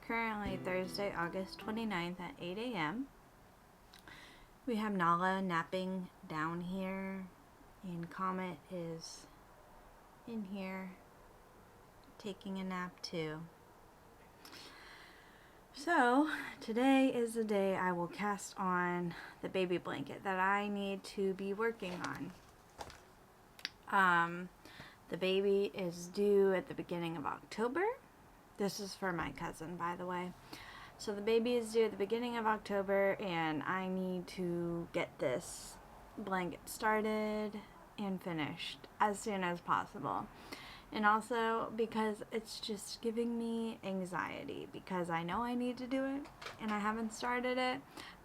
currently Thursday, August 29th at 8 a.m. We have Nala napping down here, and Comet is in here taking a nap too. So today is the day I will cast on the baby blanket that I need to be working on. The baby is due at the beginning of October. This is for my cousin, by the way. So the baby is due at the beginning of October, and I need to get this blanket started and finished as soon as possible. And also because it's just giving me anxiety because I know I need to do it and I haven't started it.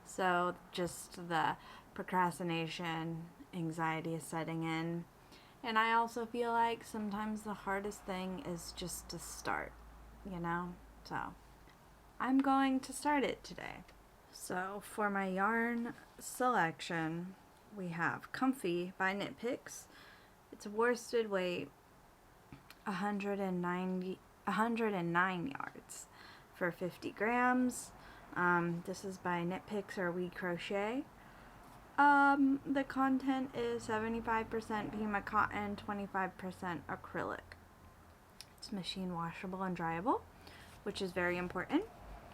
So just the procrastination, anxiety is setting in. And I also feel like sometimes the hardest thing is just to start, you know? So I'm going to start it today. So for my yarn selection, we have Comfy by Knit Picks. It's a worsted weight, 109 yards for 50 grams. This is by Knit Picks or We Crochet. The content is 75% Pima cotton, 25% acrylic. It's machine washable and dryable, which is very important,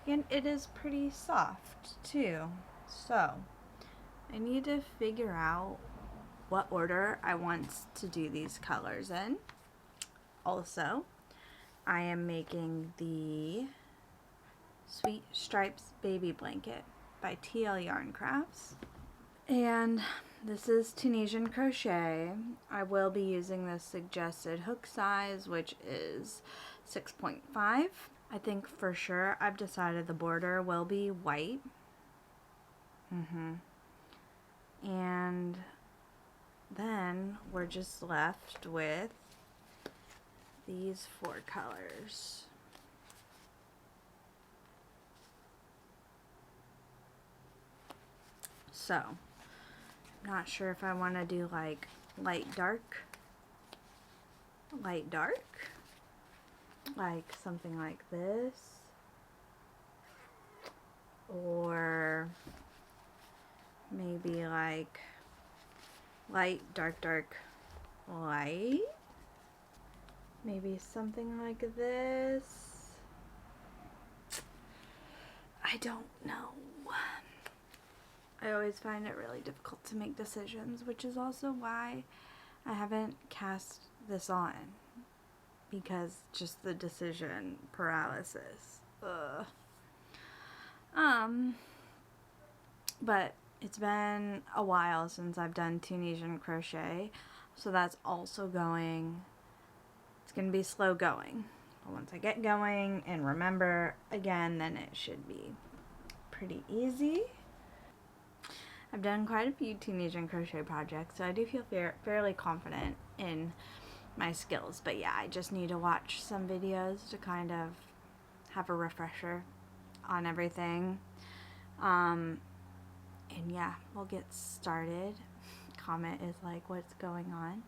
and it is pretty soft too. So I need to figure out what order I want to do these colors in. Also, I am making the Sweet Stripes Baby Blanket by TL Yarn Crafts. And this is Tunisian crochet. I will be using the suggested hook size, which is 6.5. I think for sure I've decided the border will be white. And then we're just left with these 4 colors. So, I'm not sure if I want to do like light dark, like something like this, or maybe like light, dark, light. Maybe something like this. I don't know. I always find it really difficult to make decisions, which is also why I haven't cast this on, because just the decision paralysis. Ugh. But it's been a while since I've done Tunisian crochet, so that's also going. It's going to be slow going. But once I get going and remember again, then it should be pretty easy. I've done quite a few Tunisian crochet projects, so I do feel fairly confident in my skills. But yeah, I just need to watch some videos to kind of have a refresher on everything. And yeah, we'll get started. Comment is like, what's going on?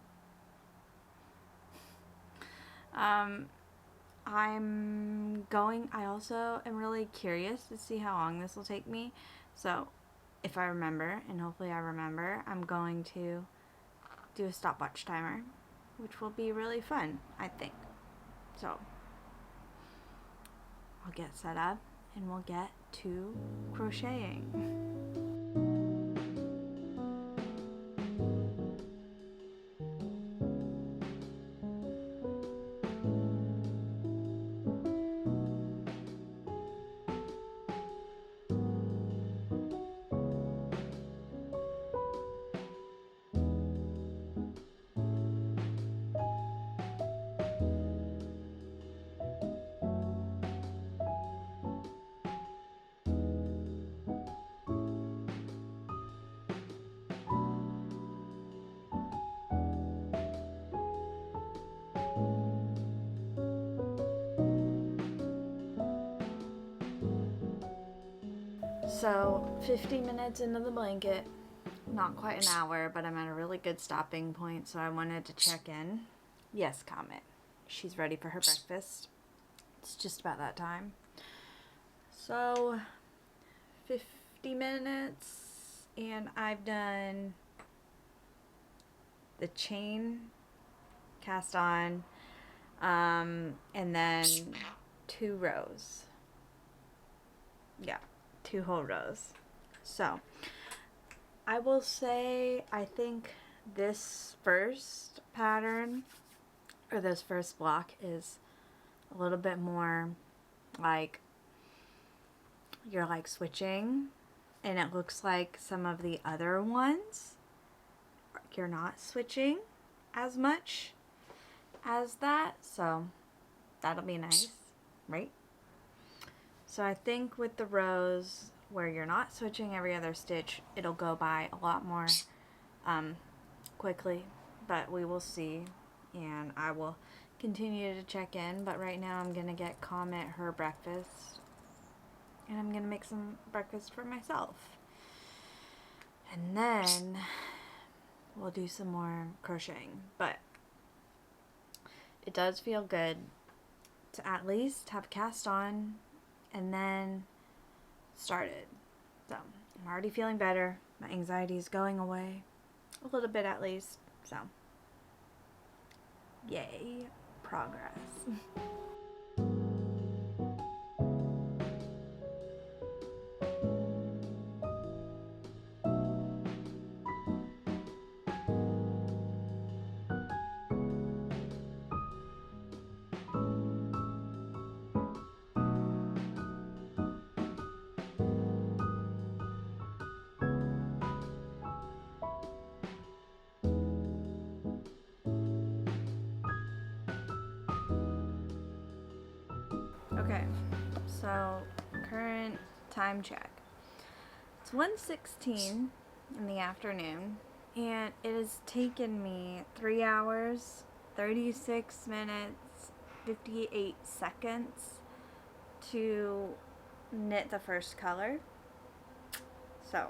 I also am really curious to see how long this will take me. So if I remember, and hopefully I remember, I'm going to do a stopwatch timer, which will be really fun, I think. So I'll get set up and we'll get to crocheting. So 50 minutes into the blanket, not quite an hour, but I'm at a really good stopping point, so I wanted to check in. Yes, Comet. She's ready for her breakfast. It's just about that time. So 50 minutes and I've done the chain cast on and then 2 rows. Yeah, 2 whole rows. So I will say I think this first pattern or this first block is a little bit more like you're like switching, and it looks like some of the other ones you're not switching as much as that, so that'll be nice, right? So I think with the rows where you're not switching every other stitch, it'll go by a lot more quickly, but we will see, and I will continue to check in. But right now I'm gonna get Comet her breakfast, and I'm gonna make some breakfast for myself, and then we'll do some more crocheting. But it does feel good to at least have cast on and then started. So I'm already feeling better. My anxiety is going away a little bit at least. So yay, progress. Okay, so current time check. It's 1:16 in the afternoon, and it has taken me 3 hours, 36 minutes, 58 seconds to knit the first color. So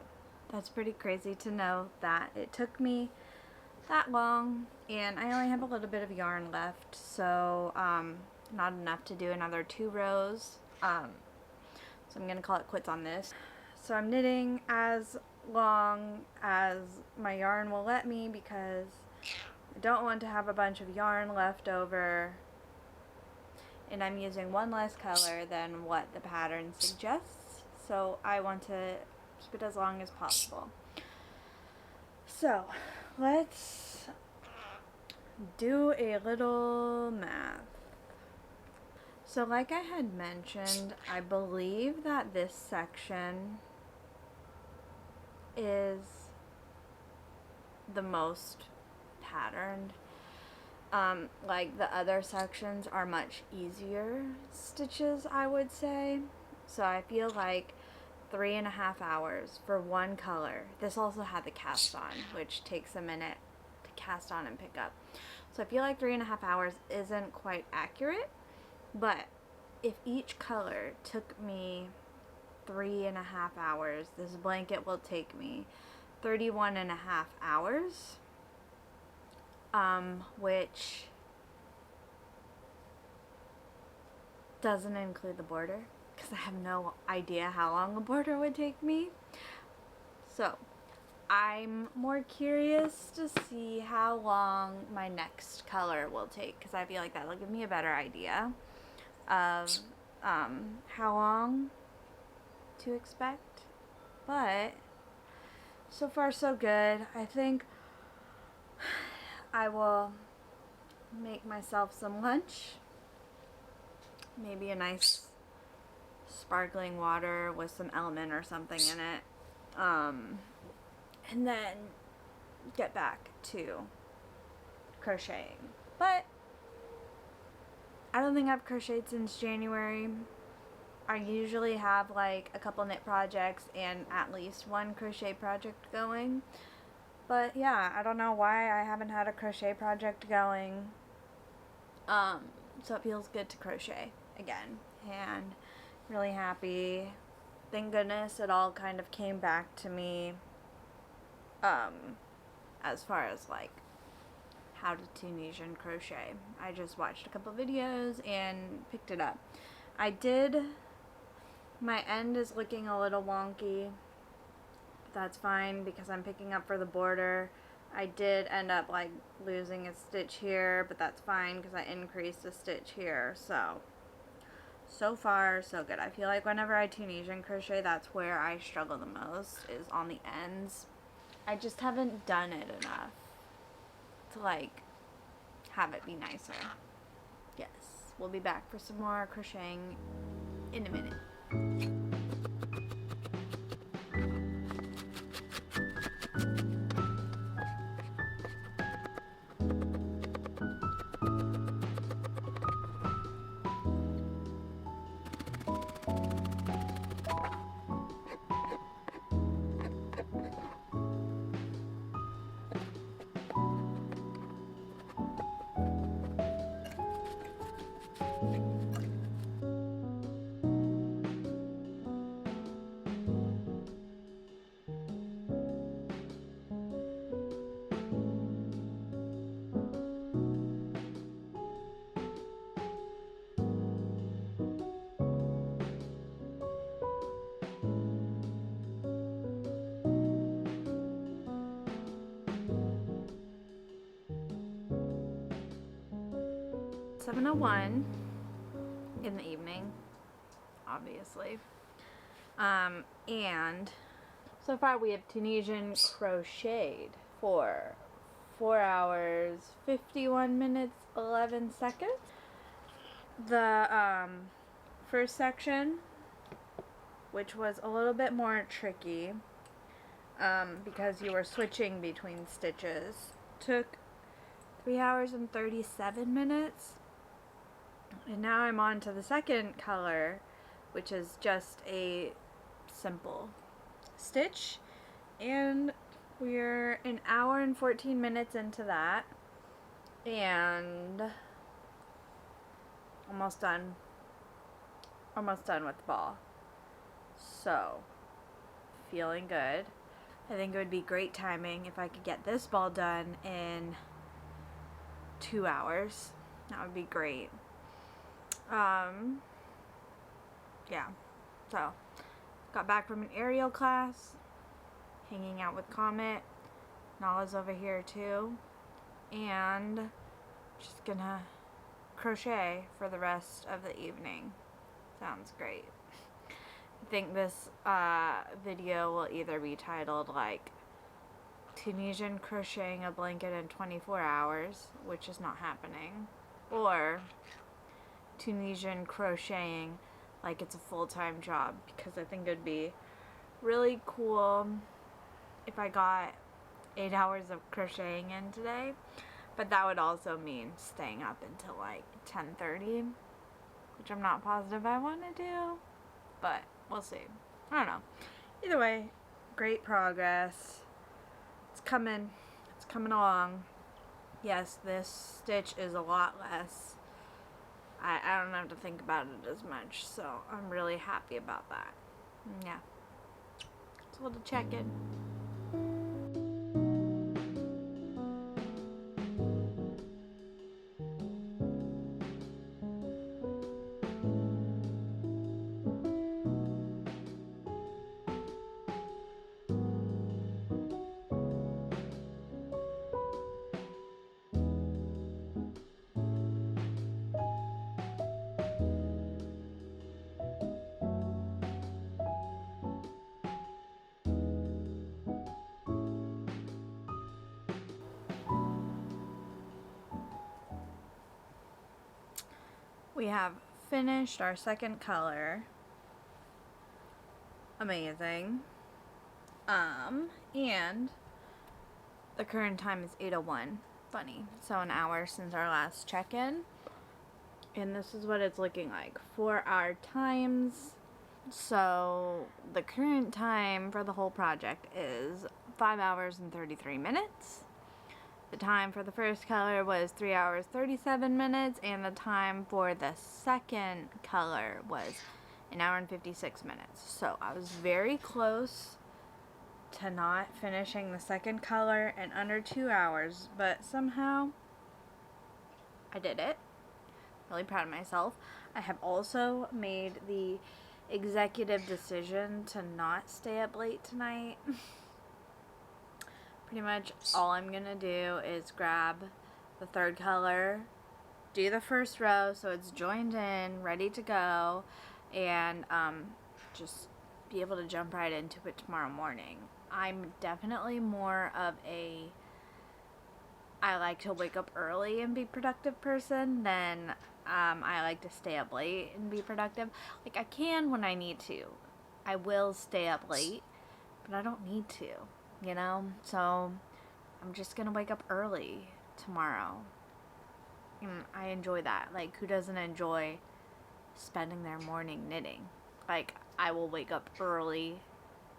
that's pretty crazy to know that it took me that long, and I only have a little bit of yarn left, so not enough to do another 2 rows. So I'm gonna call it quits on this. So I'm knitting as long as my yarn will let me, because I don't want to have a bunch of yarn left over, and I'm using 1 less color than what the pattern suggests, so I want to keep it as long as possible. So let's do a little math. So like I had mentioned, I believe that this section is the most patterned. Like the other sections are much easier stitches, I would say. So I feel like 3.5 hours for 1 color. This also had the cast on, which takes a minute to cast on and pick up. So I feel like 3.5 hours isn't quite accurate, but if each color took me 3.5 hours, this blanket will take me 31.5 hours, which doesn't include the border, because I have no idea how long a border would take me. So I'm more curious to see how long my next color will take, because I feel like that will give me a better idea of how long to expect. But so far so good. I think I will make myself some lunch, maybe a nice sparkling water with some element or something in it, and then get back to crocheting. But I don't think I've crocheted since January. I usually have like a couple knit projects and at least 1 crochet project going. But yeah, I don't know why I haven't had a crochet project going. So it feels good to crochet again, and really happy. Thank goodness it all kind of came back to me as far as like how to Tunisian crochet. I just watched a couple videos and picked it up. I did My end is looking a little wonky. That's fine because I'm picking up for the border. I did end up like losing a stitch here, but that's fine because I increased a stitch here. So far so good. I feel like whenever I Tunisian crochet, that's where I struggle the most, is on the ends. I just haven't done it enough to like have it be nicer. Yes, we'll be back for some more crocheting in a minute. It's 7:01 in the evening, obviously. And so far we have Tunisian crocheted for 4 hours, 51 minutes, 11 seconds. The first section, which was a little bit more tricky, because you were switching between stitches, took 3 hours and 37 minutes. And now I'm on to the second color, which is just a simple stitch, and we're an hour and 14 minutes into that, and almost done with the ball. So, feeling good. I think it would be great timing if I could get this ball done in 2 hours. That would be great. Yeah, so got back from an aerial class, hanging out with Comet. Nala's over here too, and just gonna crochet for the rest of the evening. Sounds great. I think this video will either be titled like Tunisian crocheting a blanket in 24 hours, which is not happening, or Tunisian crocheting like it's a full-time job, because I think it'd be really cool if I got 8 hours of crocheting in today, but that would also mean staying up until like 10:30, which I'm not positive I want to do, but we'll see. I don't know. Either way, great progress. It's coming along. Yes, this stitch is a lot less. I don't have to think about it as much, so I'm really happy about that. Yeah. It's a little check-in. We have finished our second color. Amazing. And the current time is 8:01. Funny. So an hour since our last check-in. And this is what it's looking like for our times. So the current time for the whole project is 5 hours and 33 minutes. The time for the first color was 3 hours 37 minutes, and the time for the second color was an hour and 56 minutes. So I was very close to not finishing the second color in under 2 hours, but somehow I did it. Really proud of myself. I have also made the executive decision to not stay up late tonight. Pretty much all I'm gonna do is grab the third color, do the first row so it's joined in, ready to go, and just be able to jump right into it tomorrow morning. I'm definitely more of a I like to wake up early and be productive person than I like to stay up late and be productive. Like, I can when I need to. I will stay up late, but I don't need to, you know? So I'm just gonna wake up early tomorrow. And I enjoy that. Like, who doesn't enjoy spending their morning knitting? Like, I will wake up early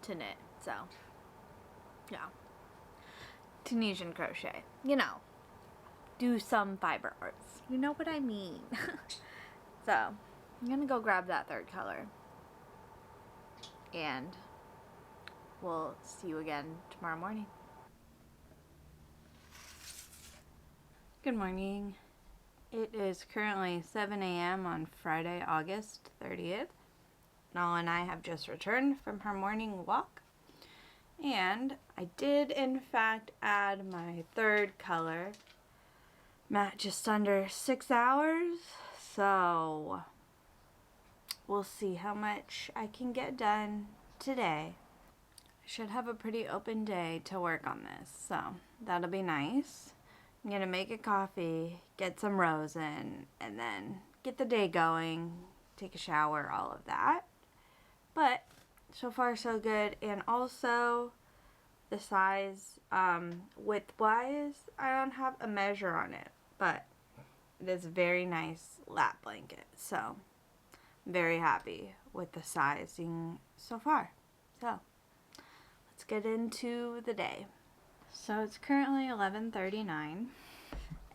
to knit. So, yeah. Tunisian crochet. You know, do some fiber arts. You know what I mean. So, I'm gonna go grab that third color. And we'll see you again tomorrow morning. Good morning. It is currently 7 a.m. on Friday, August 30th. Nala and I have just returned from her morning walk. And I did, in fact, add my third color. I'm at just under 6 hours, so we'll see how much I can get done today. I should have a pretty open day to work on this, so that'll be nice. I'm gonna make a coffee, get some rows in, and then get the day going, take a shower, all of that. But so far so good. And also the size, width wise, I don't have a measure on it, but it is a very nice lap blanket, so I'm very happy with the sizing so far. So let's get into the day. So it's currently 11:39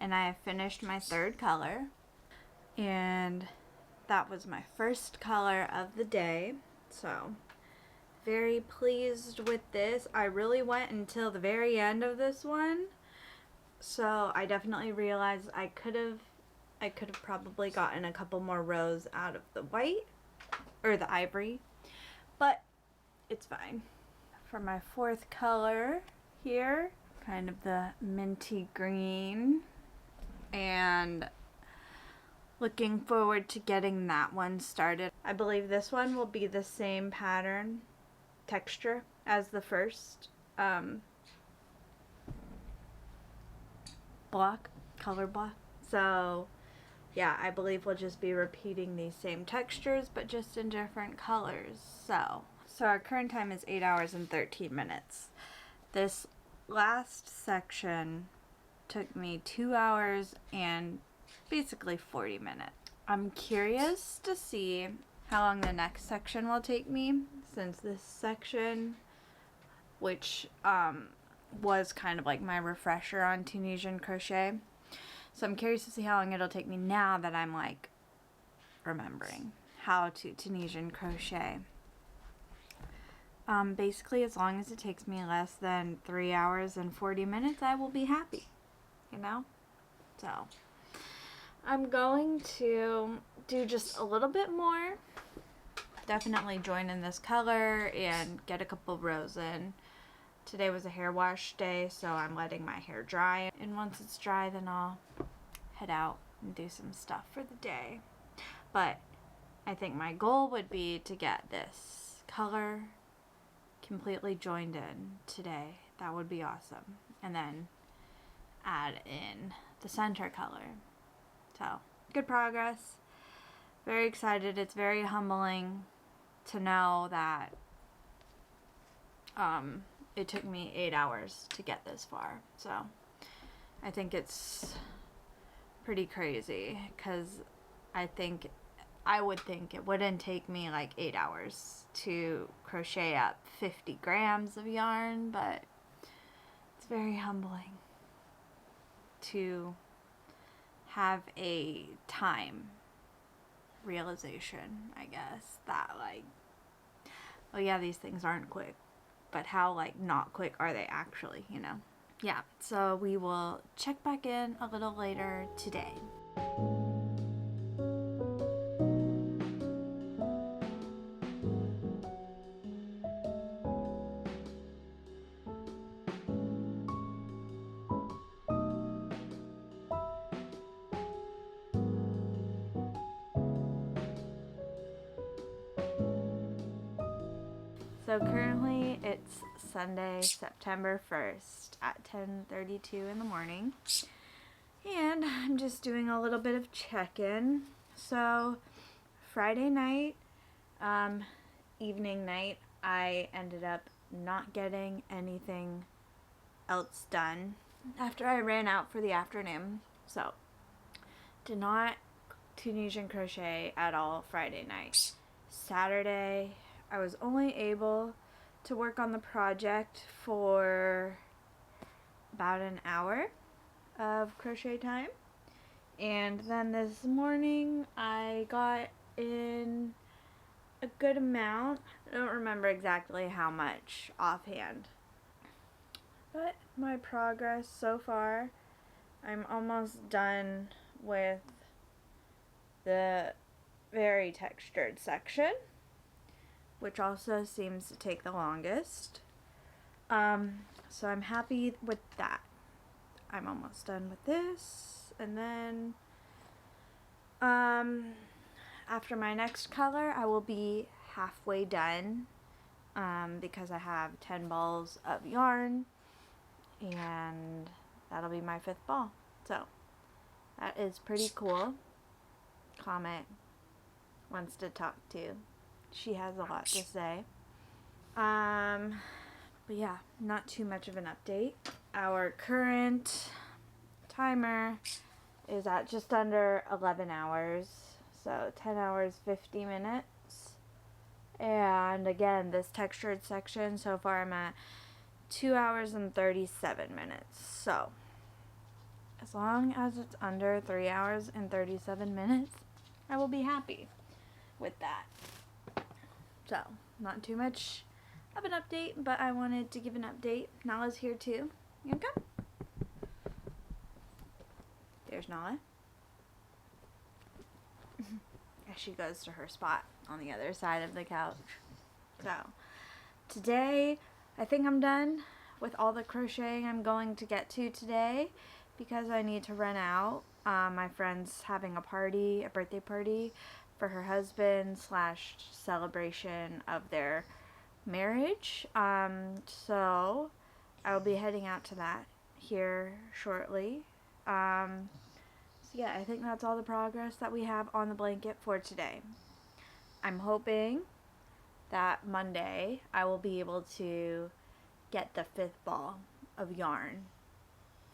and I have finished my third color, and that was my first color of the day. So very pleased with this. I really went until the very end of this one, so I definitely realized I could have probably gotten a couple more rows out of the white or the ivory, but it's fine. For my fourth color here, kind of the minty green, and looking forward to getting that one started. I believe this one will be the same pattern texture as the first color block. So yeah, I believe we'll just be repeating these same textures but just in different colors. So our current time is 8 hours and 13 minutes. This last section took me 2 hours and basically 40 minutes. I'm curious to see how long the next section will take me, since this section, which was kind of like my refresher on Tunisian crochet, so I'm curious to see how long it'll take me now that I'm like remembering how to Tunisian crochet. Basically, as long as it takes me less than 3 hours and 40 minutes, I will be happy, you know? So I'm going to do just a little bit more. Definitely join in this color and get a couple rows in. Today was a hair wash day, so I'm letting my hair dry. And once it's dry, then I'll head out and do some stuff for the day. But I think my goal would be to get this color completely joined in today. That would be awesome. And then add in the center color. So, good progress. Very excited. It's very humbling to know that it took me 8 hours to get this far. So, I think it's pretty crazy, because I would think it wouldn't take me like 8 hours to crochet up 50 grams of yarn, but it's very humbling to have a time realization, I guess, that like, oh yeah, these things aren't quick, but how like not quick are they actually, you know? Yeah, so we will check back in a little later today. So currently it's Sunday, September 1st at 10:32 in the morning. And I'm just doing a little bit of check-in. So Friday night, evening night, I ended up not getting anything else done after I ran out for the afternoon. So did not Tunisian crochet at all Friday night. Saturday, I was only able to work on the project for about an hour of crochet time. And then this morning I got in a good amount. I don't remember exactly how much offhand. But my progress so far, I'm almost done with the very textured section, which also seems to take the longest. So I'm happy with that. I'm almost done with this, and then after my next color I will be halfway done, because I have 10 balls of yarn, and that'll be my 5th ball. So that is pretty cool. Comet wants to talk to. She has a lot to say. But yeah, not too much of an update. Our current timer is at just under 11 hours. So 10 hours, 50 minutes. And again, this textured section, so far I'm at 2 hours and 37 minutes. So as long as it's under 3 hours and 37 minutes, I will be happy with that. So, not too much of an update, but I wanted to give an update. Nala's here too. You okay? There's Nala. As she goes to her spot on the other side of the couch. So, today, I think I'm done with all the crocheting I'm going to get to today, because I need to run out. My friend's having a party, a birthday party for her husband / celebration of their marriage. So I'll be heading out to that here shortly. So yeah, I think that's all the progress that we have on the blanket for today. I'm hoping that Monday I will be able to get the 5th ball of yarn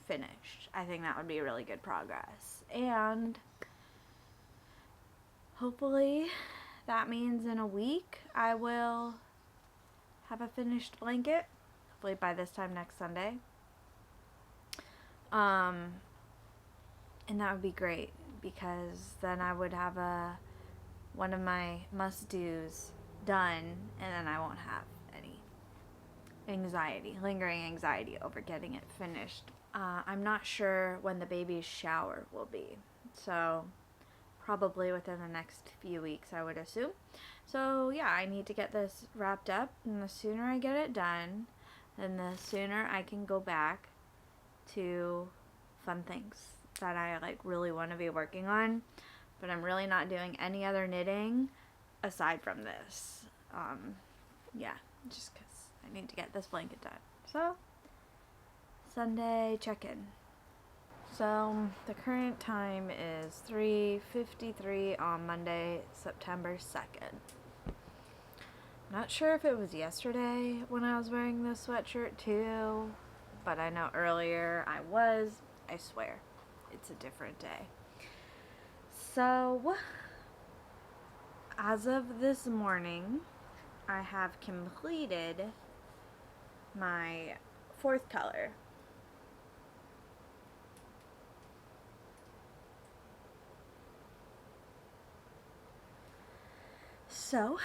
finished. I think that would be really good progress. And hopefully that means in a week I will have a finished blanket. Hopefully by this time next Sunday. And that would be great, because then I would have one of my must-dos done, and then I won't have any lingering anxiety over getting it finished. I'm not sure when the baby's shower will be, so probably within the next few weeks, I would assume. So yeah, I need to get this wrapped up, and the sooner I get it done, then the sooner I can go back to fun things that I really want to be working on. But I'm really not doing any other knitting aside from this. Yeah, just because I need to get this blanket done. So Sunday check-in. So the current time is 3:53 on Monday, September 2nd. Not sure if it was yesterday when I was wearing this sweatshirt too, but I know earlier I was. I swear, it's a different day. So as of this morning, I have completed my 4th color. So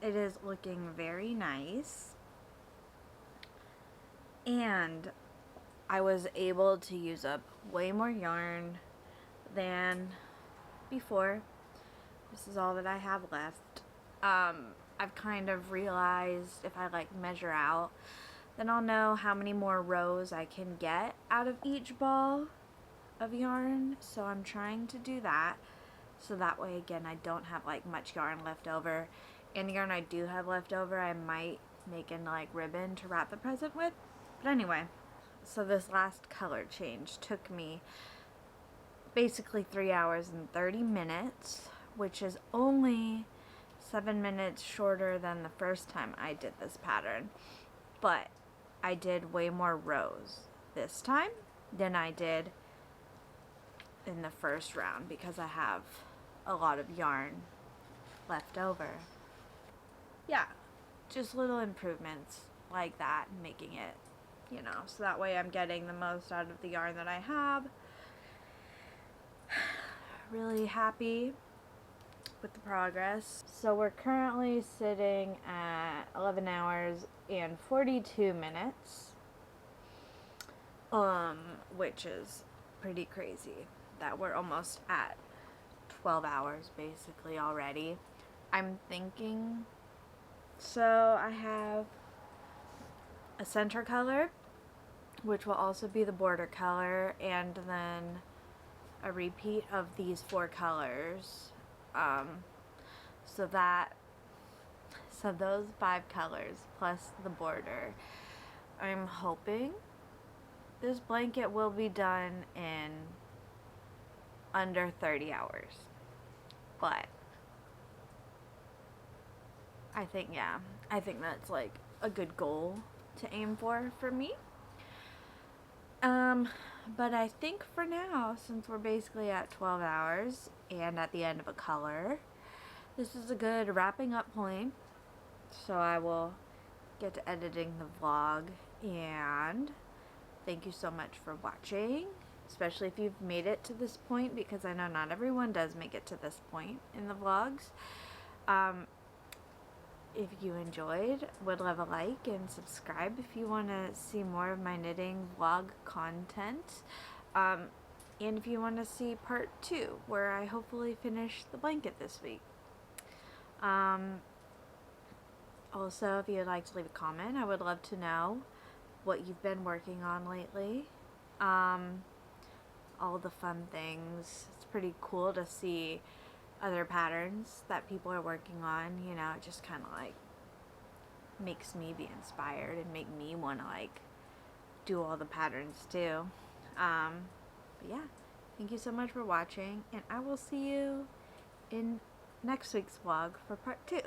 it is looking very nice, and I was able to use up way more yarn than before. This is all that I have left. I've kind of realized if I measure out, then I'll know how many more rows I can get out of each ball of yarn. So I'm trying to do that, so that way again I don't have much yarn left over any yarn I do have left over, I might make into like ribbon to wrap the present with. But anyway, so this last color change took me basically 3 hours and 30 minutes, which is only 7 minutes shorter than the first time I did this pattern. But I did way more rows this time than I did in the first round because I have a lot of yarn left over. Yeah, just little improvements like that, making it, you know, so that way I'm getting the most out of the yarn that I have. Really happy with the progress. So we're currently sitting at 11 hours and 42 minutes, which is pretty crazy that we're almost at 12 hours basically already. I'm thinking, so I have a center color, which will also be the border color, and then a repeat of these 4 colors. So those 5 colors plus the border. I'm hoping this blanket will be done in under 30 hours. But I think that's like a good goal to aim for me. But I think for now, since we're basically at 12 hours and at the end of a color, this is a good wrapping up point. So I will get to editing the vlog, and thank you so much for watching, especially if you've made it to this point, because I know not everyone does make it to this point in the vlogs. If you enjoyed, would love a like and subscribe if you want to see more of my knitting vlog content. And if you want to see part 2, where I hopefully finish the blanket this week. Also, if you'd like to leave a comment, I would love to know what you've been working on lately. All the fun things. It's pretty cool to see other patterns that people are working on. You know, it just kind of like makes me be inspired and make me want to like do all the patterns too. But yeah, thank you so much for watching, and I will see you in next week's vlog for part 2.